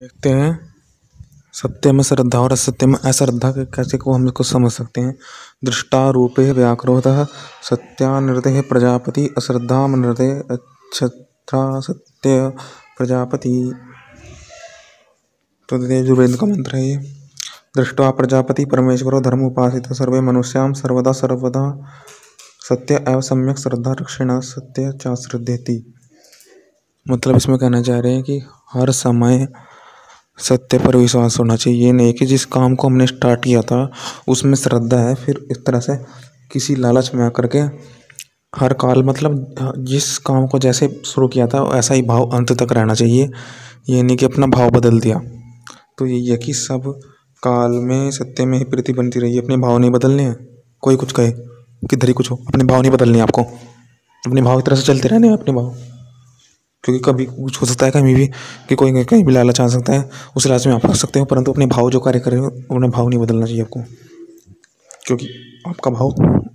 देखते हैं सत्य में श्रद्धा और असत्य में अश्रद्धा के कैसे को हम इसको समझ सकते हैं। दृष्टारूपे व्याक्रोधः सत्यानृते प्रजापति अश्रद्धामनृते अक्षता सत्य प्रजापति। तो यजुर्वेद का मंत्र है ये। दृष्ट्वा प्रजापति परमेश्वरो धर्म उपासित सर्वे मनुष्यां सर्वदा सर्वदा सत्य एवं सम्यक श्रद्धा रक्षिण सत्य चाश्रद्धेति। मतलब इसमें कहना चाह रहे हैं कि हर समय सत्य पर विश्वास होना चाहिए। ये नहीं कि जिस काम को हमने स्टार्ट किया था उसमें श्रद्धा है, फिर इस तरह से किसी लालच में आकर के हर काल मतलब जिस काम को जैसे शुरू किया था ऐसा ही भाव अंत तक रहना चाहिए। ये नहीं कि अपना भाव बदल दिया। तो यही है कि सब काल में सत्य में ही प्रीति बनती रही, अपने भाव नहीं बदलने हैं। कोई कुछ कहे किधर ही कुछ हो, अपने भाव नहीं बदलने आपको, अपने भाव की तरह से चलते रहने हैं अपने भाव। क्योंकि कभी कुछ हो सकता है कहीं भी कि कोई कहीं भी लालच आ सकता है, उस लालच में आप फंस सकते हो, परंतु अपने भाव जो कार्य कर रहे हो उन्हें भाव नहीं बदलना चाहिए आपको। क्योंकि आपका भाव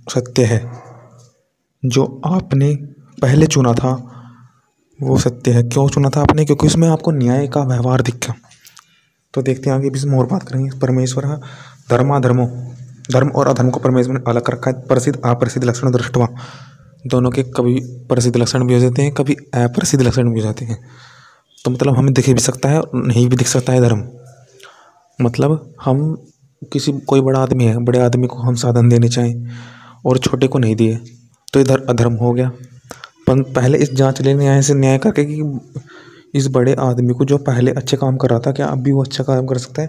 सत्य है, जो आपने पहले चुना था वो सत्य है। क्यों चुना था आपने? क्योंकि उसमें आपको न्याय का व्यवहार दिखा। तो देखते हैं आगे भी इसमें और बात करेंगे। परमेश्वर धर्माधर्मो, धर्म और अधर्म को परमेश्वर ने अलग रखा है। प्रसिद्ध अप्रसिद्ध लक्षण दृष्टवा, दोनों के कभी प्रसिद्ध लक्षण भी हो जाते हैं, कभी अप्रसिद्ध लक्षण भी हो जाते हैं। तो मतलब हमें दिख भी सकता है और नहीं भी दिख सकता है धर्म। मतलब हम कोई बड़ा आदमी है, बड़े आदमी को हम साधन देने चाहें और छोटे को नहीं दिए तो इधर अधर्म हो गया। पर पहले इस जांच लेने आए से न्याय करके कि इस बड़े आदमी को जो पहले अच्छे काम कर रहा था, क्या अब भी वो अच्छा काम कर सकता है?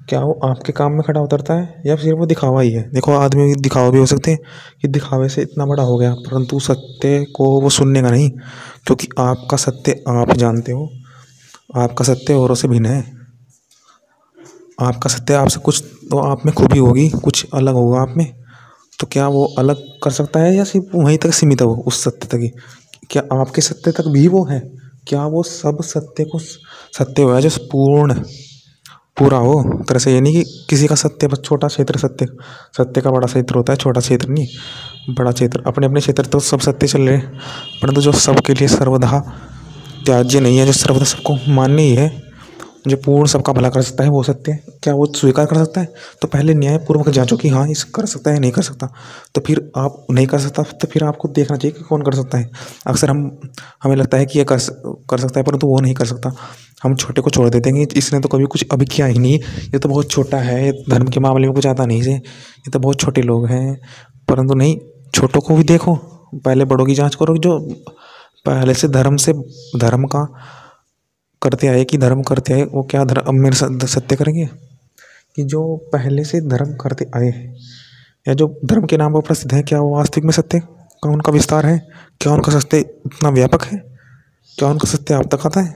क्या वो आपके काम में खड़ा उतरता है या फिर वो दिखावा ही है? देखो आदमी दिखावा भी हो सकते हैं कि दिखावे से इतना बड़ा हो गया, परंतु सत्य को वो सुनने का नहीं। क्योंकि आपका सत्य आप जानते हो, आपका सत्य औरों से भिन्न है। आपका सत्य आपसे कुछ तो आप में खूबी होगी, कुछ अलग होगा आप में। तो क्या वो अलग कर सकता है या सिर्फ वहीं तक सीमित है वो उस सत्य तक ही? क्या आपके सत्य तक भी वो है? क्या वो सब सत्य को सत्य हुआ है जो पूर्ण पूरा हो तरह से? ये नहीं कि किसी का सत्य बस छोटा क्षेत्र सत्य, सत्य का बड़ा क्षेत्र होता है, छोटा क्षेत्र नहीं बड़ा क्षेत्र। अपने अपने क्षेत्र तो सब सत्य चल रहे हैं, परंतु जो सबके लिए सर्वदा त्याज्य नहीं है, जो सर्वदा सबको मान्य ही है, जो पूर्ण सबका भला कर सकता है वो सत्य है। क्या वो स्वीकार कर सकता है? तो पहले न्यायपूर्वक जांचो कि हाँ इस कर सकता है नहीं कर सकता। तो फिर आप नहीं कर सकता तो फिर आपको देखना चाहिए कि कौन कर सकता है। अक्सर हमें लगता है कि ये कर सकता है परंतु वो नहीं कर सकता। हम छोटे को छोड़ देते हैं कि इसने तो कभी कुछ अभी किया ही नहीं, ये तो बहुत छोटा है, धर्म के मामले में कुछ आता नहीं से, ये तो बहुत छोटे लोग हैं। परंतु नहीं, छोटों को भी देखो, पहले बड़ों की जाँच करो जो पहले से धर्म का करते आए कि धर्म करते आए वो क्या धर्म अब मेरे साथ सत्य करेंगे कि जो पहले से धर्म करते आए या जो धर्म के नाम पर प्रसिद्ध है, क्या वो वास्तविक में सत्य का उनका विस्तार है? क्या उनका सत्य इतना व्यापक है? क्या उनका सत्य आप तक आता है?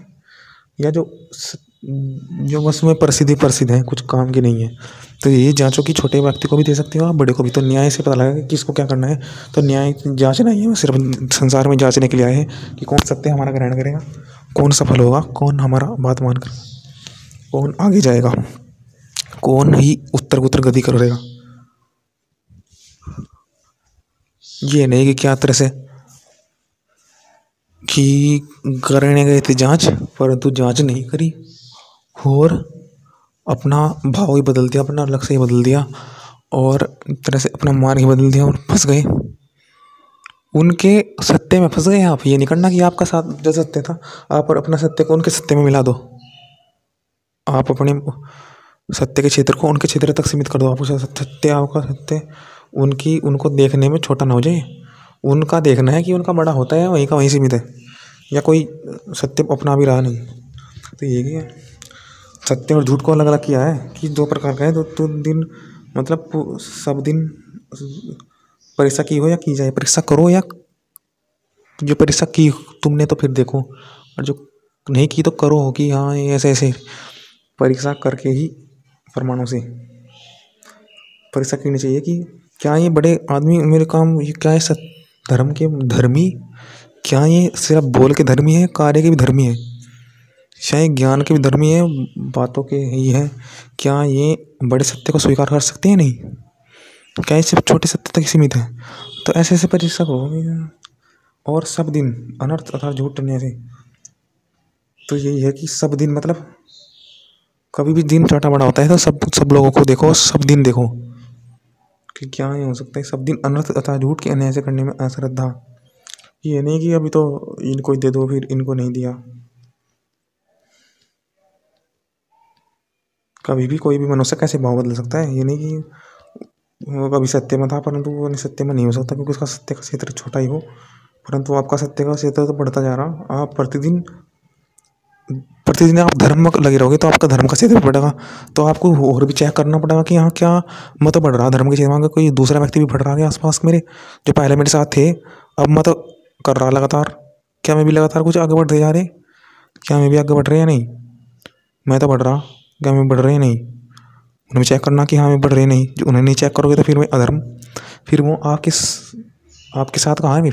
या जो बस में प्रसिद्ध है, कुछ काम की नहीं है? तो ये जांचो कि छोटे व्यक्ति को भी दे सकते हो आप, बड़े को भी। तो न्याय से पता लगा कि किसको क्या करना है। तो न्याय जांचना ही है, सिर्फ संसार में जांचने के लिए आए हैं कि कौन सत्य हमारा ग्रहण करेगा, कौन सफल होगा, कौन हमारा बात मान कर कौन आगे जाएगा, कौन ही उत्तर गति करेगा। ये नहीं कि क्या तरह से कि करने गए थे जांच परंतु जांच नहीं करी और अपना भाव ही बदल दिया, अपना लक्ष्य ही बदल दिया और एक तरह से अपना मार्ग ही बदल दिया और फंस गए, उनके सत्य में फंस गए। आप ये नहीं करना कि आपका साथ जो सत्य था आप और अपना सत्य को उनके सत्य में मिला दो। आप अपने सत्य के क्षेत्र को उनके क्षेत्र तक सीमित कर दो। आपको सत्य आपका सत्य उनको देखने में छोटा ना हो जाए। उनका देखना है कि उनका बड़ा होता है, वहीं का वहीं सीमित है, या कोई सत्य अपना भी रहा नहीं। तो यही है, सत्य और झूठ को अलग अलग किया है कि दो प्रकार का है। दो दिन मतलब सब दिन परीक्षा की हो या की जाए, परीक्षा करो या जो परीक्षा की तुमने तो फिर देखो, और जो नहीं की तो करो कि हाँ ये ऐसे ऐसे परीक्षा करके ही प्रमाणों से परीक्षा करनी चाहिए कि क्या ये बड़े आदमी मेरे काम ये क्या है धर्म के धर्मी, क्या ये सिर्फ बोल के धर्मी है, कार्य के भी धर्मी है, शायद ज्ञान के भी धर्मी है, बातों के ही है। क्या ये बड़े सत्य को स्वीकार कर सकते हैं? नहीं, क्या ये सिर्फ छोटे सत्य तक सीमित है? तो ऐसे ऐसे परीक्षा हो और सब दिन अनर्थ अर्थात झूठ नहीं ऐसे। तो यही है कि सब दिन मतलब कभी भी दिन छोटा बड़ा होता है तो सब सब लोगों को देखो, सब दिन देखो कि क्या ही हो सकता है। सब दिन अनर्थ तथा झूठ के अन्याय से करने में अश्रद्धा। ये नहीं कि अभी तो इनको दे दो फिर इनको नहीं दिया। कभी भी कोई भी मनुष्य कैसे भाव बदल सकता है। ये नहीं कि वो कभी सत्य में था परंतु वो सत्य में नहीं हो सकता क्योंकि उसका सत्य का क्षेत्र छोटा ही हो, परंतु आपका सत्य का क्षेत्र तो बढ़ता जा रहा। आप प्रतिदिन प्रतिदिन आप धर्म में लगे रहोगे तो आपका धर्म का क्षेत्र भी बढ़ेगा। तो आपको और भी चेक करना पड़ेगा कि यहाँ क्या मत बढ़ रहा धर्म के क्षेत्र में। कोई दूसरा व्यक्ति भी बढ़ रहा है आसपास मेरे, जो पहले मेरे साथ थे अब मत कर रहा लगातार। क्या मैं भी लगातार कुछ आगे बढ़ते जा रहे? क्या मैं भी आगे बढ़ रहे या नहीं? मैं तो बढ़ रहा, क्या मैं बढ़ रहे नहीं? उन्हें चेक करना कि हाँ मैं बढ़ रहे नहीं। जो उन्हें नहीं चेक करोगे तो फिर मैं अधर्म, फिर वो आपके साथ कहाँ है? मैं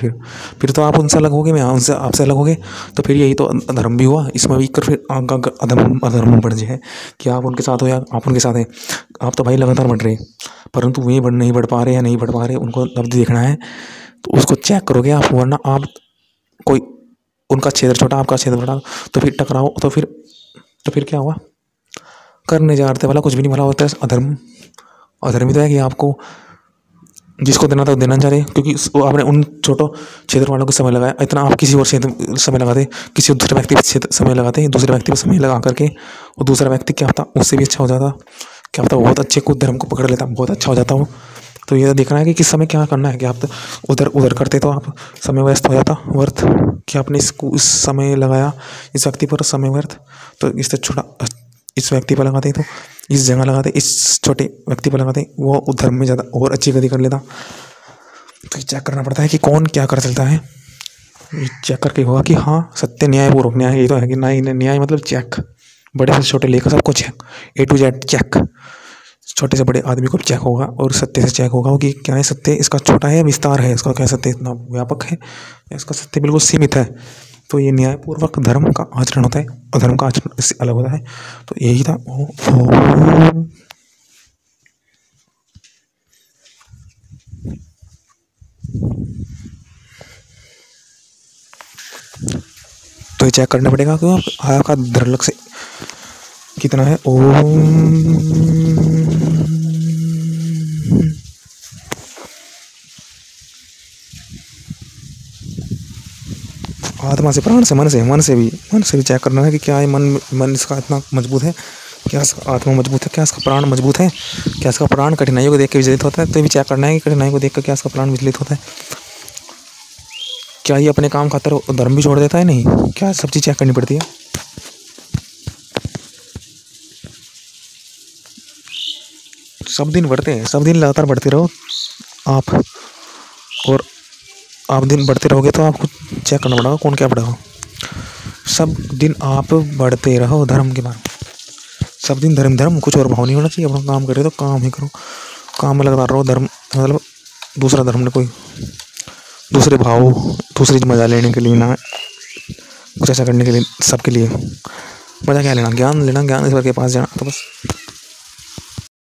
फिर तो आप उनसे अलग होगे, मैं उनसे आपसे अलग होगे, तो फिर यही तो अधर्म भी हुआ। इसमें भी कर फिर आपका अधर्म बढ़ जाए कि आप उनके साथ हो या आप उनके साथ हैं। आप तो भाई लगातार बढ़ रहे, परंतु वे नहीं बढ़ पा रहे या नहीं बढ़ पा रहे, उनको अब देखना है तो उसको चेक करोगे आप। वरना आप कोई उनका क्षेत्र छोटा आपका क्षेत्र बड़ा तो फिर टकराओ, तो फिर क्या हुआ? करने जा रहे थे भला कुछ भी नहीं भला होता है। अधर्म अधर्म ही तो है कि आपको जिसको देना था वो देना चाह रहे, क्योंकि वो आपने उन छोटो क्षेत्र वालों को समय लगाया। इतना आप किसी और क्षेत्र समय लगाते, किसी दूसरे व्यक्ति पर समय लगाते, दूसरे व्यक्ति पर समय लगा करके वो दूसरा व्यक्ति क्या होता उससे भी अच्छा हो जाता, क्या पता बहुत अच्छे को धर्म को पकड़ लेता, बहुत अच्छा हो जाता वो। तो ये देखना है कि किस समय क्या करना है। कि आप तो उधर उधर करते तो आप समय व्यस्त हो जाता वर्थ, कि आपने इस समय लगाया इस व्यक्ति पर समय व्यर्थ, तो इससे छोटा इस व्यक्ति पर लगाते तो इस जगह लगाते, इस छोटे व्यक्ति पर लगाते, वो धर्म में ज़्यादा और अच्छी गति कर लेता। तो चेक करना पड़ता है कि कौन क्या कर सकता है। चेक करके होगा कि हाँ सत्य न्यायपूर्वक न्याय ये तो है कि न्याय मतलब चेक, बड़े से छोटे लेकर सबको check, A to Z check. छोटे से बड़े आदमी को चेक होगा और सत्य से चेक होगा कि क्या है सत्य इसका छोटा है या विस्तार है, इसका क्या सत्य इतना व्यापक है या इसका सत्य बिल्कुल सीमित है। तो ये न्यायपूर्वक धर्म का आचरण होता है, अधर्म का आचरण इससे अलग होता है। तो यही था। तो ये चेक करना पड़ेगा कि आपका धर्लक से कितना है। ओम आत्मा से, प्राण से, मन से भी चेक करना है कि क्या है मन इसका इतना मजबूत है, क्या इसका आत्मा मजबूत है, क्या इसका प्राण मजबूत है, क्या इसका प्राण कठिनाइयों को देख के विचलित होता है। तो ये भी चेक करना है कि कठिनाई को देख कर क्या इसका प्राण विचलित होता है, क्या ये अपने काम खातर धर्म भी छोड़ देता है नहीं, क्या सब चीज़ चेक करनी पड़ती है। सब दिन बढ़ते हैं, सब दिन लगातार बढ़ते रहो आप, और आप दिन बढ़ते रहोगे तो आपको चेक करना पड़ेगा कौन क्या बढ़ेगा। सब दिन आप बढ़ते रहो धर्म के बारे, सब दिन धर्म कुछ और भाव नहीं होना चाहिए। अपना काम करे तो काम ही करो, काम में लगातार रहो। धर्म मतलब दूसरा धर्म ने कोई दूसरे भाव दूसरी मजा लेने के लिए ना, कुछ ऐसा करने के लिए सबके लिए मजा क्या लेना, ज्ञान लेना, ज्ञान ईश्वर के पास जाना, तो बस